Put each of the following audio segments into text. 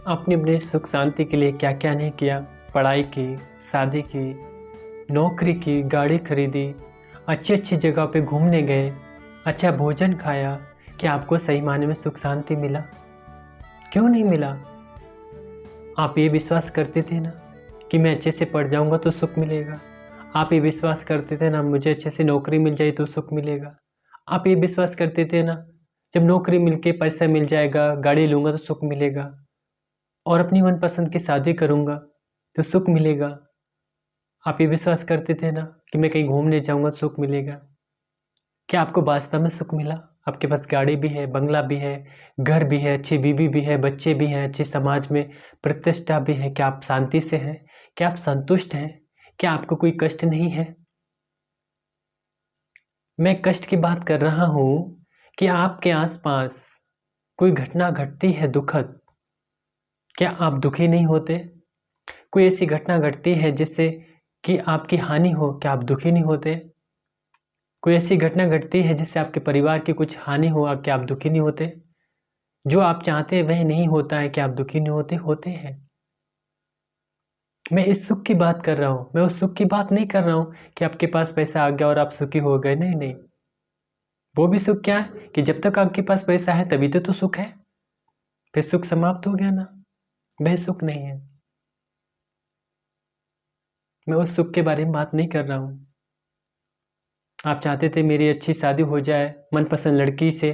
आपने अपने सुख शांति के लिए क्या क्या नहीं किया। पढ़ाई की, शादी की, नौकरी की, गाड़ी खरीदी, अच्छी अच्छी जगह पे घूमने गए, अच्छा भोजन खाया। क्या आपको सही मायने में सुख शांति मिला? क्यों नहीं मिला? आप ये विश्वास करते थे ना कि मैं अच्छे से पढ़ जाऊंगा तो सुख मिलेगा। आप ये विश्वास करते थे ना मुझे अच्छे से नौकरी मिल जाए तो सुख मिलेगा। आप ये विश्वास करते थे ना जब नौकरी मिलके पैसा मिल जाएगा, गाड़ी लूंगा तो सुख मिलेगा, और अपनी मनपसंद की शादी करूंगा तो सुख मिलेगा। आप ये विश्वास करते थे ना कि मैं कहीं घूमने जाऊंगा तो सुख मिलेगा। क्या आपको वास्तव में सुख मिला? आपके पास गाड़ी भी है, बंगला भी है, घर भी है, अच्छी बीवी भी है, बच्चे भी हैं, अच्छी समाज में प्रतिष्ठा भी है। क्या आप शांति से हैं? क्या आप संतुष्ट हैं? क्या आपको कोई कष्ट नहीं है? मैं कष्ट की बात कर रहा हूं कि आपके आसपास कोई घटना घटती है दुखद, क्या आप दुखी नहीं होते? कोई ऐसी घटना घटती है जिससे कि आपकी हानि हो, क्या आप दुखी नहीं होते? कोई ऐसी घटना घटती है जिससे आपके परिवार की कुछ हानि हो, क्या आप दुखी नहीं होते? जो आप चाहते हैं वह नहीं होता है, क्या आप दुखी नहीं होते? होते हैं। मैं इस सुख की बात कर रहा हूँ, मैं उस सुख की बात नहीं कर रहा हूँ कि आपके पास पैसा आ गया और आप सुखी हो गए। नहीं नहीं, वो भी सुख क्या है कि जब तक आपके पास पैसा है तभी तो सुख है, फिर सुख समाप्त हो गया ना। वह सुख नहीं है। मैं उस सुख के बारे में बात नहीं कर रहा हूँ। आप चाहते थे मेरी अच्छी शादी हो जाए मनपसंद लड़की से,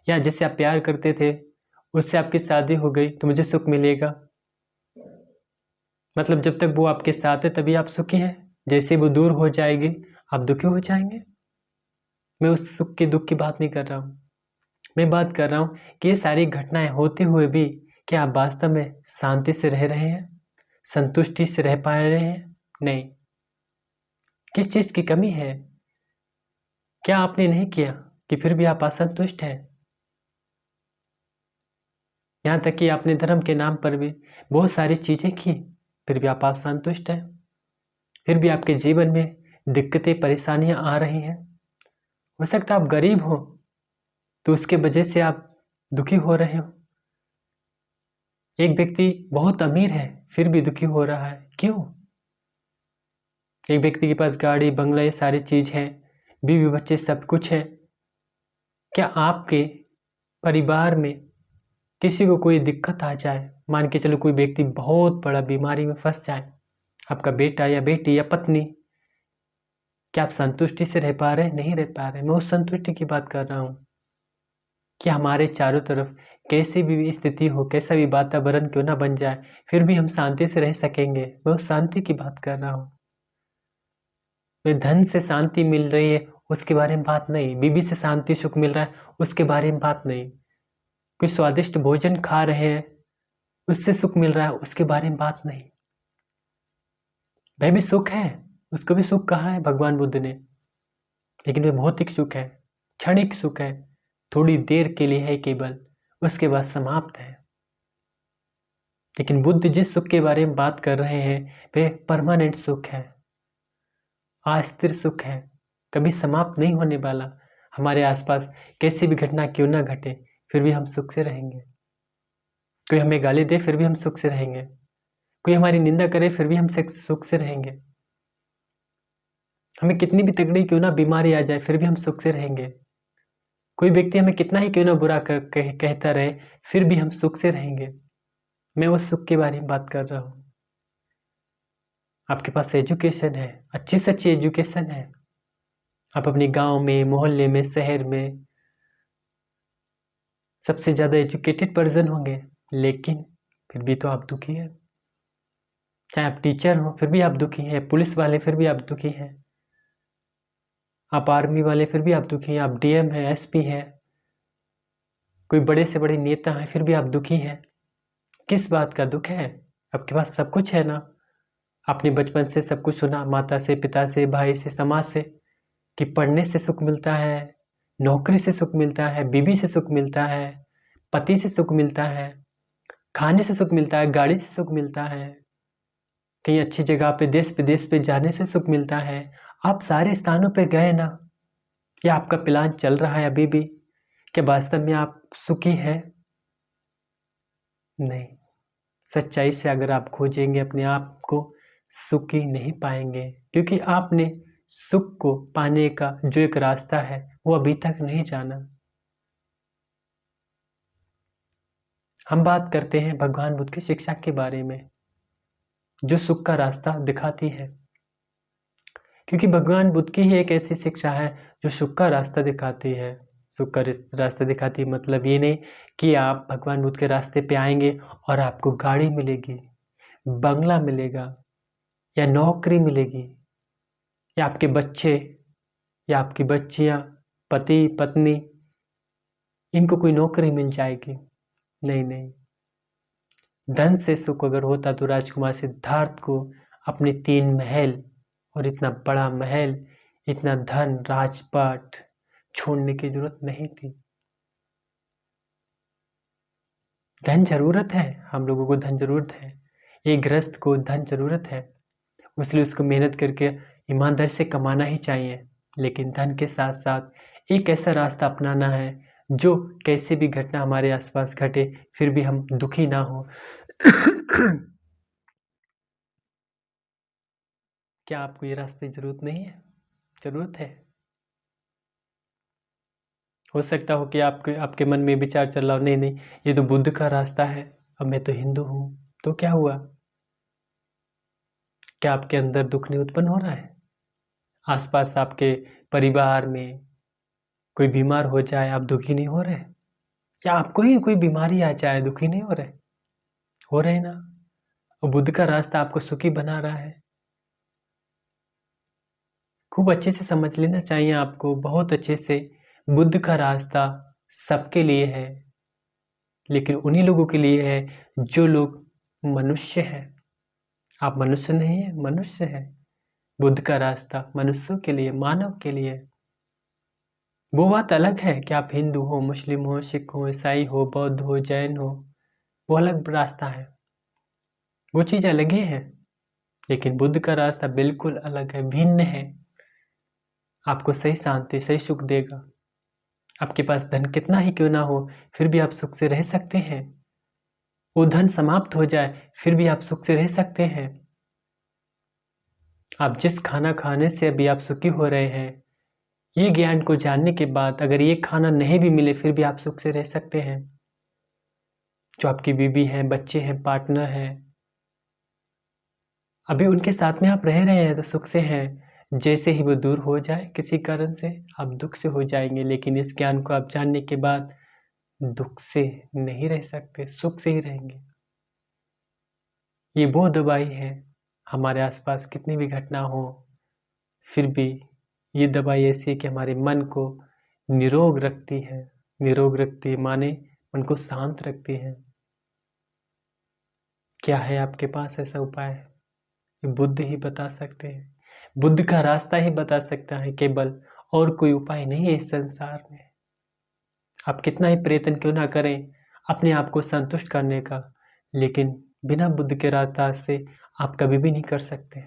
या जिससे आप प्यार करते थे उससे आपकी शादी हो गई तो मुझे सुख मिलेगा। मतलब जब तक वो आपके साथ है तभी आप सुखी हैं, जैसे वो दूर हो जाएगी आप दुखी हो जाएंगे। मैं उस सुख के दुख की बात नहीं कर रहा हूँ। मैं बात कर रहा हूँ कि ये सारी घटनाएं होते हुए भी क्या आप वास्तव में शांति से रह रहे हैं, संतुष्टि से रह पा रहे हैं? नहीं। किस चीज़ की कमी है? क्या आपने नहीं किया कि फिर भी आप असंतुष्ट हैं? यहाँ तक कि आपने धर्म के नाम पर भी बहुत सारी चीज़ें की, फिर भी आप असंतुष्ट हैं। फिर भी आपके जीवन में दिक्कतें, परेशानियां आ रही हैं। हो सकता है आप गरीब हो तो उसके वजह से आप दुखी हो रहे हो। एक व्यक्ति बहुत अमीर है फिर भी दुखी हो रहा है, क्यों? एक व्यक्ति के पास गाड़ी, बंगला, ये सारी चीज़ है, बीवी बच्चे सब कुछ है। क्या आपके परिवार में किसी को कोई दिक्कत आ जाए, मान के चलो कोई व्यक्ति बहुत बड़ा बीमारी में फंस जाए, आपका बेटा या बेटी या पत्नी, क्या आप संतुष्टि से रह पा रहे हैं? नहीं रह पा रहे। मैं उस संतुष्टि की बात कर रहा हूँ कि हमारे चारों तरफ कैसी भी स्थिति हो, कैसा भी वातावरण क्यों ना बन जाए, फिर भी हम शांति से रह सकेंगे। मैं उस शांति की बात कर रहा हूँ। मैं धन से शांति मिल रही है उसके बारे में बात नहीं, बीवी से शांति सुख मिल रहा है उसके बारे में बात नहीं, कोई स्वादिष्ट भोजन खा रहे हैं उससे सुख मिल रहा है उसके बारे में बात नहीं। वह भी सुख है, उसको भी सुख कहा है भगवान बुद्ध ने, लेकिन वह भौतिक सुख है, क्षणिक सुख है, थोड़ी देर के लिए है केवल, उसके बाद समाप्त है। लेकिन बुद्ध जिस सुख के बारे में बात कर रहे हैं वह परमानेंट सुख है, अस्थिर सुख है, कभी समाप्त नहीं होने वाला। हमारे आसपास कैसी भी घटना क्यों ना घटे फिर भी हम सुख से रहेंगे। कोई हमें गाली दे फिर भी हम सुख से रहेंगे, कोई हमारी निंदा करे फिर भी हम सुख से रहेंगे, हमें कितनी भी तगड़ी क्यों ना बीमारी आ जाए फिर भी हम सुख से रहेंगे, कोई व्यक्ति हमें कितना ही क्यों ना बुरा कहता रहे फिर भी हम सुख से रहेंगे। मैं उस सुख के बारे में बात कर रहा हूँ। आपके पास एजुकेशन है, अच्छी से अच्छी एजुकेशन है, आप अपने गांव में, मोहल्ले में, शहर में सबसे ज़्यादा एजुकेटेड पर्सन होंगे, लेकिन फिर भी तो आप दुखी हैं। चाहे आप टीचर हो फिर भी आप दुखी हैं, पुलिस वाले फिर भी आप दुखी हैं, आप आर्मी वाले फिर भी आप दुखी हैं, आप डीएम हैं, एसपी हैं, कोई बड़े से बड़े नेता हैं फिर भी आप दुखी हैं। किस बात का दुख है? आपके पास सब कुछ है ना। आपने बचपन से सब कुछ सुना, माता से, पिता से, भाई से, समाज से, कि पढ़ने से सुख मिलता है, नौकरी से सुख मिलता है, बीवी से सुख मिलता है, पति से सुख मिलता है, खाने से सुख मिलता है, गाड़ी से सुख मिलता है, कहीं अच्छी जगह पे, देश विदेश पे जाने से सुख मिलता है। आप सारे स्थानों पे गए ना, क्या आपका प्लान चल रहा है अभी भी? क्या वास्तव में आप सुखी हैं? नहीं। सच्चाई से अगर आप खोजेंगे अपने आप को, सुखी नहीं पाएंगे, क्योंकि आपने सुख को पाने का जो एक रास्ता है वो अभी तक नहीं जाना। हम बात करते हैं भगवान बुद्ध की शिक्षा के बारे में, जो सुख का रास्ता दिखाती है, क्योंकि भगवान बुद्ध की ही एक ऐसी शिक्षा है जो सुख का रास्ता दिखाती है। सुख का रास्ता दिखाती है मतलब ये नहीं कि आप भगवान बुद्ध के रास्ते पे आएंगे और आपको गाड़ी मिलेगी, बंगला मिलेगा, या नौकरी मिलेगी, या आपके बच्चे या आपकी बच्चियां, पति पत्नी, इनको कोई नौकरी मिल जाएगी। नहीं नहीं, धन से सुख अगर होता तो राजकुमार सिद्धार्थ को अपने 3 महल और इतना बड़ा महल, इतना धन, राजपाट छोड़ने की जरूरत नहीं थी। धन जरूरत है, हम लोगों को धन जरूरत है, एक गृहस्थ को धन जरूरत है, इसलिए उसको मेहनत करके ईमानदारी से कमाना ही चाहिए। लेकिन धन के साथ साथ एक ऐसा रास्ता अपनाना है जो कैसे भी घटना हमारे आसपास घटे फिर भी हम दुखी ना हो। क्या आपको ये रास्ते जरूरत नहीं है? जरूरत है। हो सकता हो कि आपके मन में विचार चल रहा हो, नहीं नहीं ये तो बुद्ध का रास्ता है, अब मैं तो हिंदू हूँ, तो क्या हुआ? क्या आपके अंदर दुख नहीं उत्पन्न हो रहा है? आसपास आपके परिवार में कोई बीमार हो जाए, आप दुखी नहीं हो रहे? या आपको ही कोई बीमारी आ जाए, दुखी नहीं हो रहे? हो रहे ना? और बुद्ध का रास्ता आपको सुखी बना रहा है। खूब अच्छे से समझ लेना चाहिए आपको, बहुत अच्छे से। बुद्ध का रास्ता सबके लिए है, लेकिन उन्हीं लोगों के लिए है जो लोग मनुष्य हैं। आप मनुष्य नहीं है, मनुष्य है। बुद्ध का रास्ता मनुष्यों के लिए, मानव के लिए। वो बात अलग है कि आप हिंदू हो, मुस्लिम हो, सिख हो, ईसाई हो, बौद्ध हो, जैन हो, वो अलग रास्ता है, वो चीज़ अलग ही है। लेकिन बुद्ध का रास्ता बिल्कुल अलग है, भिन्न है। आपको सही शांति, सही सुख देगा। आपके पास धन कितना ही क्यों ना हो, फिर भी आप सुख से रह सकते हैं। वो धन समाप्त हो जाए फिर भी आप सुख से रह सकते हैं। आप जिस खाना खाने से अभी आप सुखी हो रहे हैं, ये ज्ञान को जानने के बाद अगर ये खाना नहीं भी मिले फिर भी आप सुख से रह सकते हैं। जो आपकी बीवी है, बच्चे हैं, पार्टनर है, अभी उनके साथ में आप रह रहे हैं तो सुख से हैं। जैसे ही वो दूर हो जाए किसी कारण से, आप दुख से हो जाएंगे। लेकिन इस ज्ञान को आप जानने के बाद दुख से नहीं रह सकते, सुख से ही रहेंगे। ये वो दवाई है, हमारे आसपास कितनी भी घटना हो फिर भी ये दवाई ऐसी है कि हमारे मन को निरोग रखती है। निरोग रखती है माने मन को शांत रखती है। क्या है आपके पास ऐसा उपाय? ये बुद्ध ही बता सकते हैं, बुद्ध का रास्ता ही बता सकता है केवल, और कोई उपाय नहीं है इस संसार में। आप कितना ही प्रयत्न क्यों ना करें अपने आप को संतुष्ट करने का, लेकिन बिना बुद्ध के रास्ता से आप कभी भी नहीं कर सकते।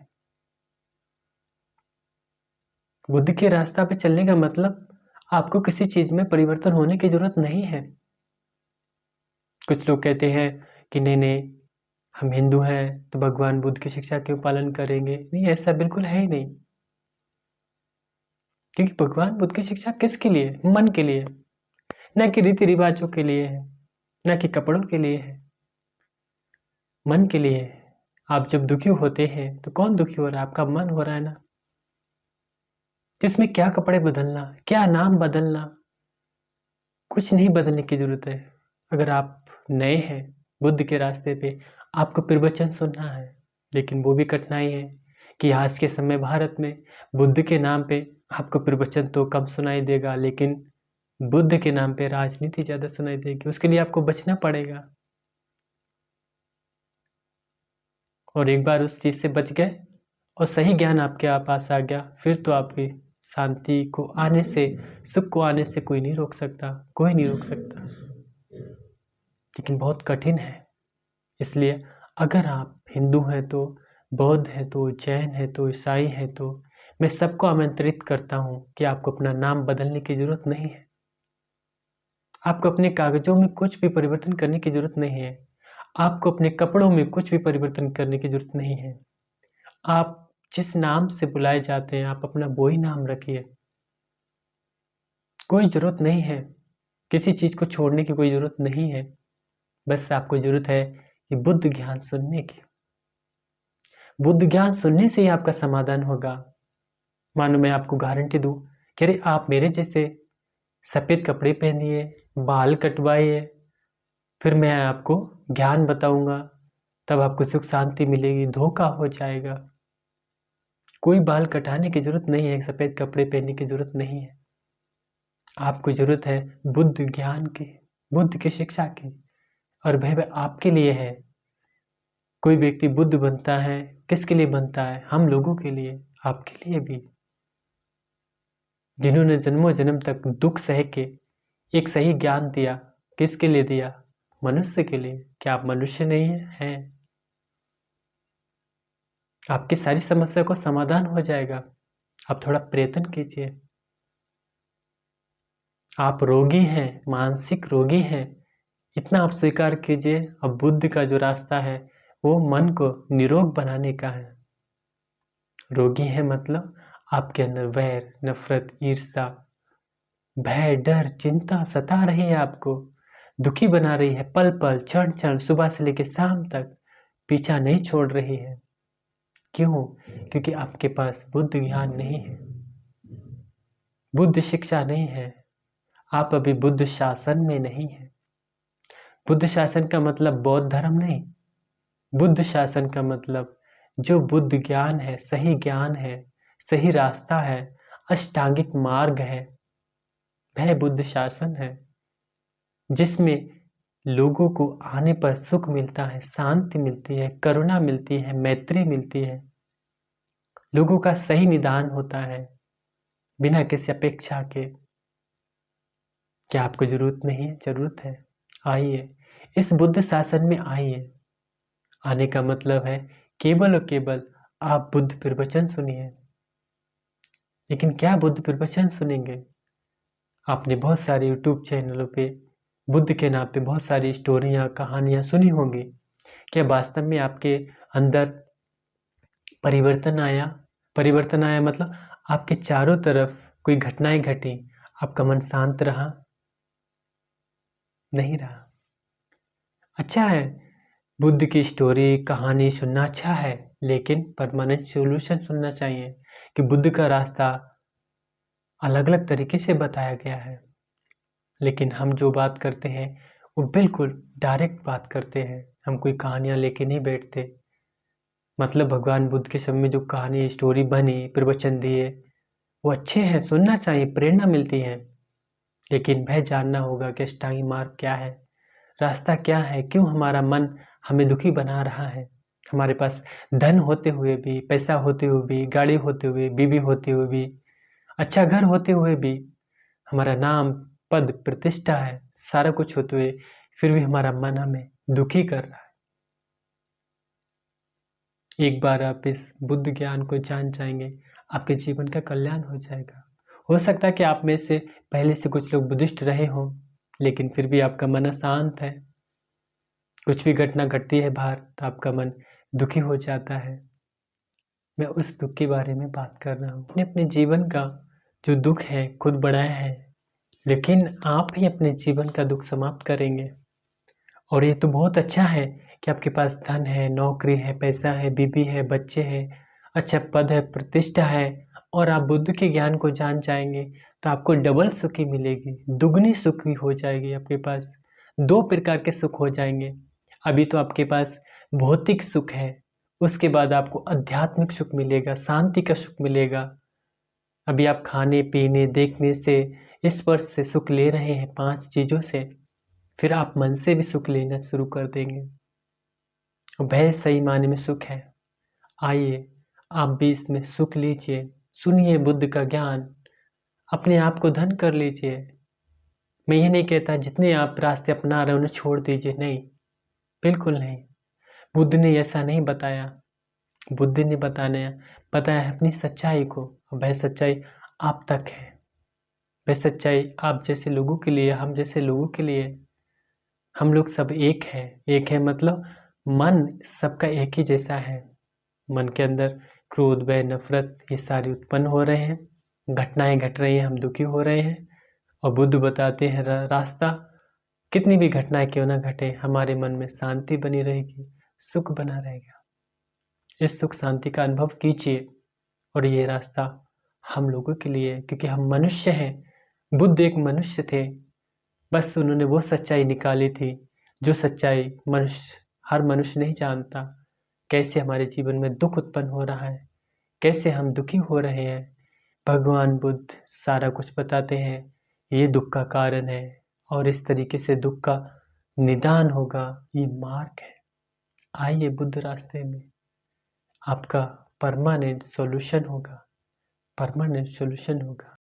बुद्ध के रास्ता पे चलने का मतलब आपको किसी चीज में परिवर्तन होने की जरूरत नहीं है। कुछ लोग कहते हैं कि नहीं नहीं हम हिंदू हैं तो भगवान बुद्ध की शिक्षा क्यों पालन करेंगे? नहीं, ऐसा बिल्कुल है ही नहीं। क्योंकि भगवान बुद्ध की शिक्षा किसके लिए? मन के लिए, न कि रीति रिवाजों के लिए है, न कि कपड़ों के लिए है, मन के लिए है। आप जब दुखी होते हैं तो कौन दुखी हो रहा है? आपका मन हो रहा है ना। इसमें क्या कपड़े बदलना, क्या नाम बदलना, कुछ नहीं बदलने की जरूरत है। अगर आप नए हैं बुद्ध के रास्ते पे, आपको प्रवचन सुनना है, लेकिन वो भी कठिनाई है कि आज के समय भारत में बुद्ध के नाम पे आपको प्रवचन तो कम सुनाई देगा, लेकिन बुद्ध के नाम पे राजनीति ज़्यादा सुनाई देगी। उसके लिए आपको बचना पड़ेगा। और एक बार उस चीज़ से बच गए और सही ज्ञान आपके पास आ गया, फिर तो आपकी शांति को आने से, सुख को आने से कोई नहीं रोक सकता, कोई नहीं रोक सकता। लेकिन बहुत कठिन है। इसलिए अगर आप हिंदू हैं तो, बौद्ध हैं तो, जैन हैं तो, ईसाई हैं तो, मैं सबको आमंत्रित करता हूँ कि आपको अपना नाम बदलने की ज़रूरत नहीं है। आपको अपने कागजों में कुछ भी परिवर्तन करने की ज़रूरत नहीं है। आपको अपने कपड़ों में कुछ भी परिवर्तन करने की ज़रूरत नहीं है। आप जिस नाम से बुलाए जाते हैं, आप अपना वो ही नाम रखिए। कोई ज़रूरत नहीं है, किसी चीज़ को छोड़ने की कोई ज़रूरत नहीं है। बस आपको ज़रूरत है कि बुद्ध ज्ञान सुनने की। बुद्ध ज्ञान सुनने से ही आपका समाधान होगा। मानो मैं आपको गारंटी दूँ कि अरे आप मेरे जैसे सफ़ेद कपड़े पहनिए, बाल कटवाइए, फिर मैं आपको ज्ञान बताऊँगा, तब आपको सुख शांति मिलेगी। धोखा हो जाएगा। कोई बाल कटाने की ज़रूरत नहीं है, सफ़ेद कपड़े पहनने की ज़रूरत नहीं है। आपको ज़रूरत है बुद्ध ज्ञान की, बुद्ध की शिक्षा की, और वह आपके लिए है। कोई व्यक्ति बुद्ध बनता है, किसके लिए बनता है? हम लोगों के लिए, आपके लिए भी। जिन्होंने जन्मों जन्म तक दुख सह के एक सही ज्ञान दिया, किसके लिए दिया? मनुष्य के लिए। क्या आप मनुष्य नहीं हैं? आपकी सारी समस्या का समाधान हो जाएगा। आप थोड़ा प्रयत्न कीजिए। आप रोगी हैं, मानसिक रोगी हैं, इतना आप स्वीकार कीजिए। अब बुद्ध का जो रास्ता है वो मन को निरोग बनाने का है। रोगी है मतलब आपके अंदर वैर, नफरत, ईर्ष्या, भय, डर, चिंता सता रही है, आपको दुखी बना रही है, पल पल, क्षण क्षण, सुबह से लेकर शाम तक पीछा नहीं छोड़ रही है। क्यों? क्योंकि आपके पास बुद्ध ज्ञान नहीं है, बुद्ध शिक्षा नहीं है। आप अभी बुद्ध शासन में नहीं है। बुद्ध शासन का मतलब बौद्ध धर्म नहीं। बुद्ध शासन का मतलब जो बुद्ध ज्ञान है, सही ज्ञान है, सही रास्ता है, अष्टांगिक मार्ग है, वह बुद्ध शासन है, जिसमें लोगों को आने पर सुख मिलता है, शांति मिलती है, करुणा मिलती है, मैत्री मिलती है, लोगों का सही निदान होता है बिना किसी अपेक्षा के। क्या आपको जरूरत नहीं है? जरूरत है। आइए, इस बुद्ध शासन में आइए। आने का मतलब है केवल और केवल आप बुद्ध प्रवचन सुनिए। लेकिन क्या बुद्ध प्रवचन सुनेंगे? आपने बहुत सारे यूट्यूब चैनलों पे बुद्ध के नाम पे बहुत सारी स्टोरियाँ, कहानियाँ सुनी होंगी। क्या वास्तव में आपके अंदर परिवर्तन आया? परिवर्तन आया मतलब आपके चारों तरफ कोई घटनाएं घटी, आपका मन शांत रहा? नहीं रहा। अच्छा है, बुद्ध की स्टोरी, कहानी सुनना अच्छा है, लेकिन परमानेंट सॉल्यूशन सुनना चाहिए कि बुद्ध का रास्ता अलग अलग तरीके से बताया गया है। लेकिन हम जो बात करते हैं वो बिल्कुल डायरेक्ट बात करते हैं। हम कोई कहानियाँ लेके नहीं बैठते। मतलब भगवान बुद्ध के समय में जो कहानी, स्टोरी बनी, प्रवचन दिए, वो अच्छे हैं, सुनना चाहिए, प्रेरणा मिलती है। लेकिन वह जानना होगा कि अष्टांगिक मार्ग क्या है, रास्ता क्या है, क्यों हमारा मन हमें दुखी बना रहा है। हमारे पास धन होते हुए भी, पैसा होते हुए भी, गाड़ी होते हुए, बीवी होते हुए भी, अच्छा घर होते हुए भी, हमारा नाम, पद, प्रतिष्ठा है, सारा कुछ होते हुए फिर भी हमारा मन हमें दुखी कर रहा है। एक बार आप इस बुद्ध ज्ञान को जान जाएंगे, आपके जीवन का कल्याण हो जाएगा। हो सकता है कि आप में से पहले से कुछ लोग बुद्धिस्ट रहे हों, लेकिन फिर भी आपका मन अशांत है। कुछ भी घटना घटती है बाहर तो आपका मन दुखी हो जाता है। मैं उस दुख के बारे में बात कर रहा हूँ। अपने अपने जीवन का जो दुख है खुद बढ़ाया है, लेकिन आप ही अपने जीवन का दुख समाप्त करेंगे। और ये तो बहुत अच्छा है कि आपके पास धन है, नौकरी है, पैसा है, बीवी है, बच्चे हैं, अच्छा पद है, प्रतिष्ठा है, और आप बुद्ध के ज्ञान को जान जाएंगे तो आपको डबल सुखी मिलेगी, दुगनी सुखी हो जाएगी। आपके पास दो प्रकार के सुख हो जाएंगे। अभी तो आपके पास भौतिक सुख है, उसके बाद आपको आध्यात्मिक सुख मिलेगा, शांति का सुख मिलेगा। अभी आप खाने पीने, देखने से, स्पर्श से सुख ले रहे हैं, 5 चीज़ों से, फिर आप मन से भी सुख लेना शुरू कर देंगे। वह सही मायने में सुख है। आइए, आप भी इसमें सुख लीजिए, सुनिए बुद्ध का ज्ञान, अपने आप को धन कर लीजिए। मैं ये नहीं कहता जितने आप रास्ते अपना रहे हैं उन्हें छोड़ दीजिए, नहीं, बिल्कुल नहीं। बुद्ध ने ऐसा नहीं बताया। बुद्ध ने बताया है अपनी सच्चाई को। वह सच्चाई आप तक है, वह सच्चाई आप जैसे लोगों के लिए, हम जैसे लोगों के लिए। हम लोग सब एक है मतलब मन सबका एक ही जैसा है। मन के अंदर क्रोध, भय, नफरत ये सारी उत्पन्न हो रहे हैं, घटनाएं घट रही हैं, हम दुखी हो रहे हैं। और बुद्ध बताते हैं रास्ता, कितनी भी घटनाएं क्यों ना घटे, हमारे मन में शांति बनी रहेगी, सुख बना रहेगा। इस सुख शांति का अनुभव कीजिए। और ये रास्ता हम लोगों के लिए है, क्योंकि हम मनुष्य हैं। बुद्ध एक मनुष्य थे, बस उन्होंने वो सच्चाई निकाली थी जो सच्चाई हर मनुष्य नहीं जानता। कैसे हमारे जीवन में दुख उत्पन्न हो रहा है, कैसे हम दुखी हो रहे हैं, भगवान बुद्ध सारा कुछ बताते हैं। ये दुख का कारण है और इस तरीके से दुख का निदान होगा, ये मार्ग है। आइए बुद्ध रास्ते में, आपका परमानेंट सॉल्यूशन होगा, परमानेंट सॉल्यूशन होगा।